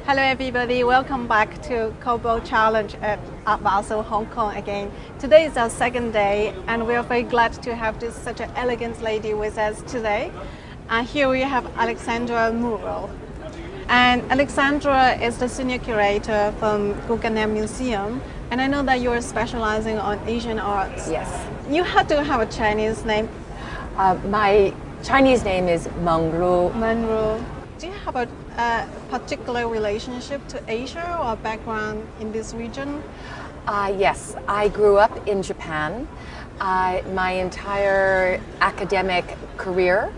Hello everybody, welcome back to CoBo Challenge at Art Basel, Hong Kong again. Today is our second day and we are very glad to have this such an elegant lady with us today. Here we have Alexandra Munroe. And Alexandra is the senior curator from Guggenheim Museum, and I know that you are specializing on Asian arts. Yes. You had to have a Chinese name. My Chinese name is Munroe. Munroe. Do you have a particular relationship to Asia or background in this region? Yes, I grew up in Japan. My entire academic career,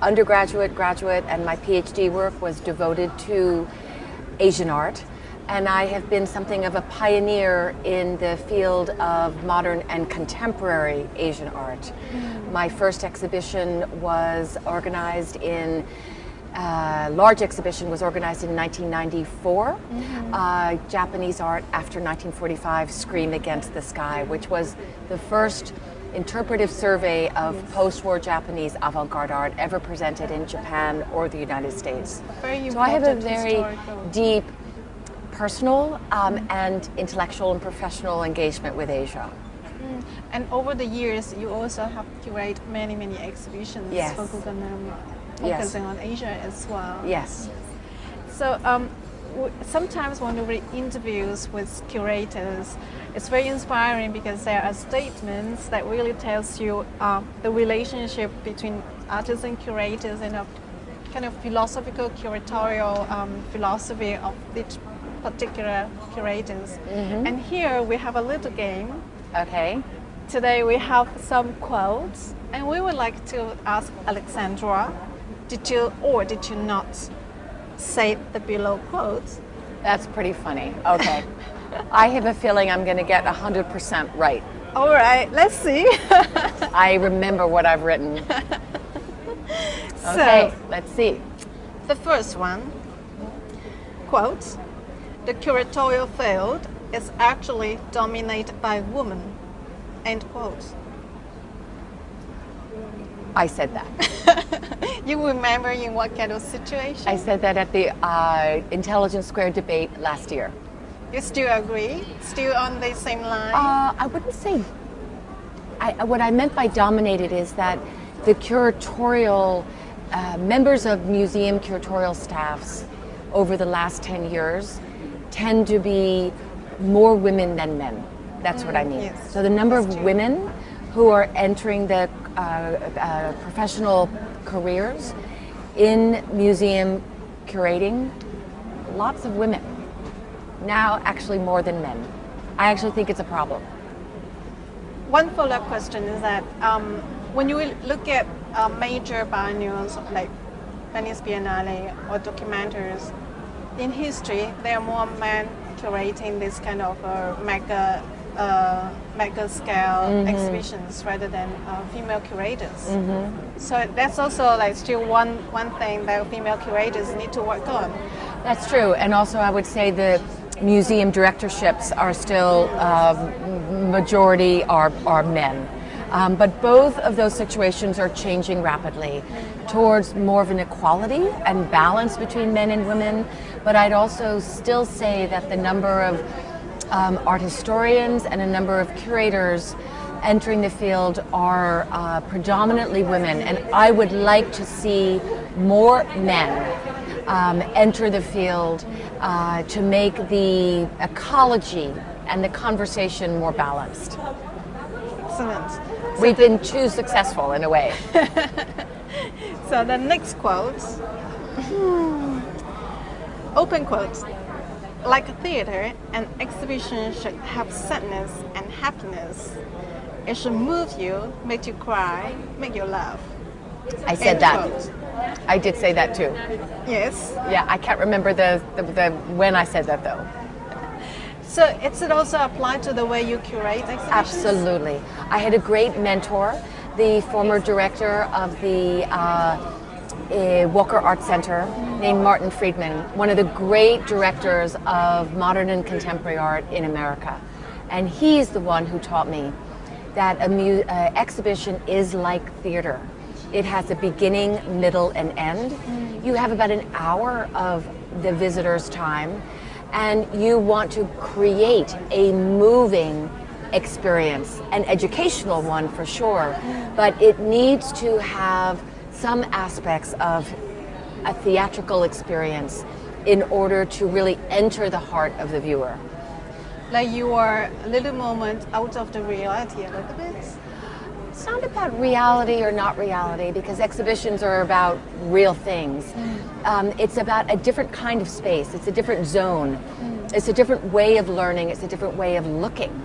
undergraduate, graduate, and my PhD work was devoted to Asian art. And I have been something of a pioneer in the field of modern and contemporary Asian art. My first exhibition was organized in, large exhibition was organized in 1994. Japanese art after 1945, Scream Against the Sky, which was the first interpretive survey of post-war Japanese avant-garde art ever presented in Japan or the United States. So I have a very deep personal and intellectual and professional engagement with Asia. And over the years, you also have curated many exhibitions for Guggenheim, focusing on Asia as well. Yes. So sometimes when we read interviews with curators, it's very inspiring because there are statements that really tells you the relationship between artists and curators and a kind of philosophical curatorial philosophy of each particular curators. And here we have a little game. Okay. Today we have some quotes, and we would like to ask Alexandra, did you or did you not say the below quotes? That's pretty funny. Okay. I have a feeling I'm going to get 100% right. All right, let's see. I remember what I've written. Okay, let's see. The first one, quote, "The curatorial field is actually dominated by women," end quote. I said that. You remember in what kind of situation? I said that at the Intelligence Square debate last year. You still agree? Still on the same line? I wouldn't say. What I meant by dominated is that the curatorial members of museum curatorial staffs over the last 10 years tend to be more women than men. That's what I mean. Yes. So the number of women who are entering the professional careers in museum curating, lots of women. Now actually more than men. I actually think it's a problem. One follow-up question is that when you look at major biennials like Venice Biennale or documentaries, in history there are more men curating this kind of mega scale exhibitions rather than female curators. So that's also like still one thing that female curators need to work on. That's true, and also I would say the museum directorships are still majority are men. But both of those situations are changing rapidly towards more of an equality and balance between men and women. But I'd also still say that the number of art historians and a number of curators entering the field are predominantly women. And I would like to see more men enter the field to make the ecology and the conversation more balanced. Excellent. So we've been too successful in a way. So the next quote, open quote, "Like a theater, an exhibition should have sadness and happiness. It should move you, make you cry, make you laugh." I said End that. quote. I did say that too. Yes. Yeah, I can't remember the when I said that though. So does it also apply to the way you curate exhibitions? Absolutely. I had a great mentor, the former director of the Walker Art Center, named Martin Friedman, one of the great directors of modern and contemporary art in America. And he's the one who taught me that an exhibition is like theater. It has a beginning, middle, and end. You have about an hour of the visitor's time, and you want to create a moving experience, an educational one for sure, but it needs to have some aspects of a theatrical experience in order to really enter the heart of the viewer. Like you are a little moment out of the reality a little bit? It's not about reality or not reality, because exhibitions are about real things. It's about a different kind of space. It's a different zone. It's a different way of learning. It's a different way of looking.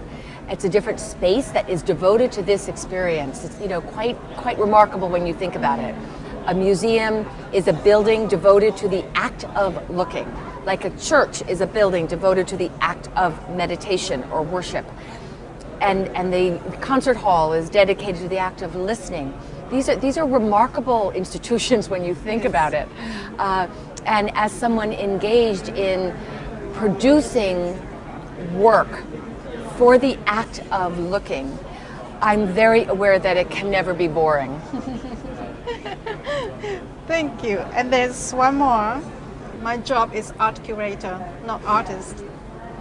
It's a different space that is devoted to this experience. It's quite remarkable when you think about it. A museum is a building devoted to the act of looking, like a church is a building devoted to the act of meditation or worship. And the concert hall is dedicated to the act of listening. These are remarkable institutions when you think about it. And as someone engaged in producing work for the act of looking, I'm very aware that it can never be boring. Thank you. And there's one more. My job is art curator, not artist.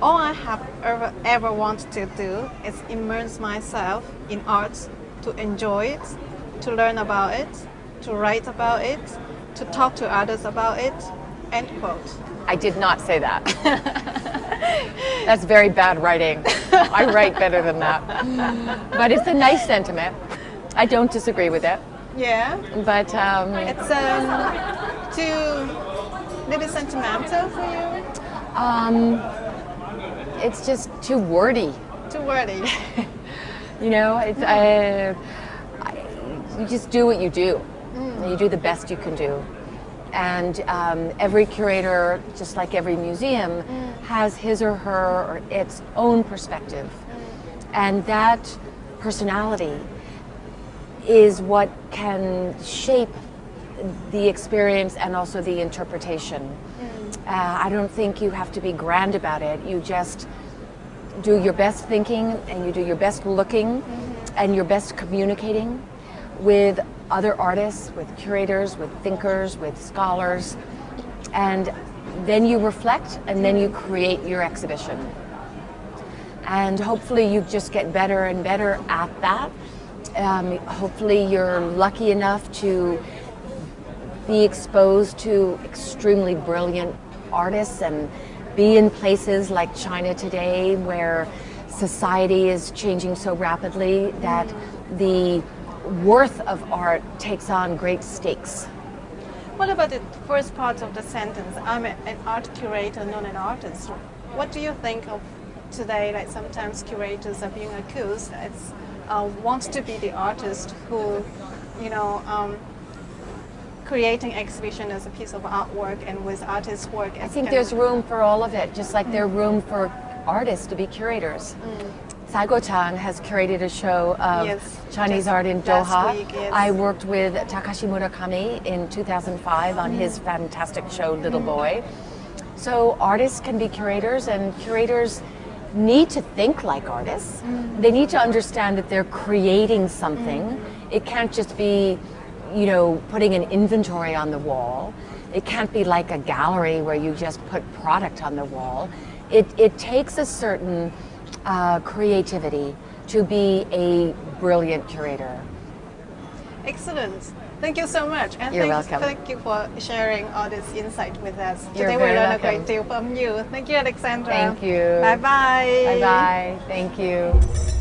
All I have ever wanted to do is immerse myself in art, to enjoy it, to learn about it, to write about it, to talk to others about it, end quote. I did not say that. That's very bad writing. I write better than that. But it's a nice sentiment. I don't disagree with it. Yeah. But it's too little sentimental for you? It's just too wordy. Too wordy. You know, it's you just do what you do. You do the best you can do. And every curator, just like every museum, has his or her or its own perspective. And that personality is what can shape the experience and also the interpretation. I don't think you have to be grand about it. You just do your best thinking, and you do your best looking, and your best communicating with other artists, with curators, with thinkers, with scholars, and then you reflect, and then you create your exhibition. And hopefully you just get better and better at that. Hopefully you're lucky enough to be exposed to extremely brilliant artists and be in places like China today, where society is changing so rapidly that the worth of art takes on great stakes. What about the first part of the sentence? I'm an art curator, not an artist. What do you think of today? Like sometimes curators are being accused as want to be the artist who, creating exhibition as a piece of artwork and with artist work. I think there's room for all of it, just like there's room for artists to be curators. Saigo Chan has curated a show of Chinese art in Doha. Week, yes. I worked with Takashi Murakami in 2005 on his fantastic show Little Boy. So artists can be curators, and curators need to think like artists. They need to understand that they're creating something. It can't just be, putting an inventory on the wall. It can't be like a gallery where you just put product on the wall. It takes a certain creativity to be a brilliant curator. Excellent. Thank you so much. And You're welcome. Thank you for sharing all this insight with us. You're Today we very learned a welcome. great deal from you. Thank you, Alexandra. Thank you. Bye-bye. Bye-bye. Thank you.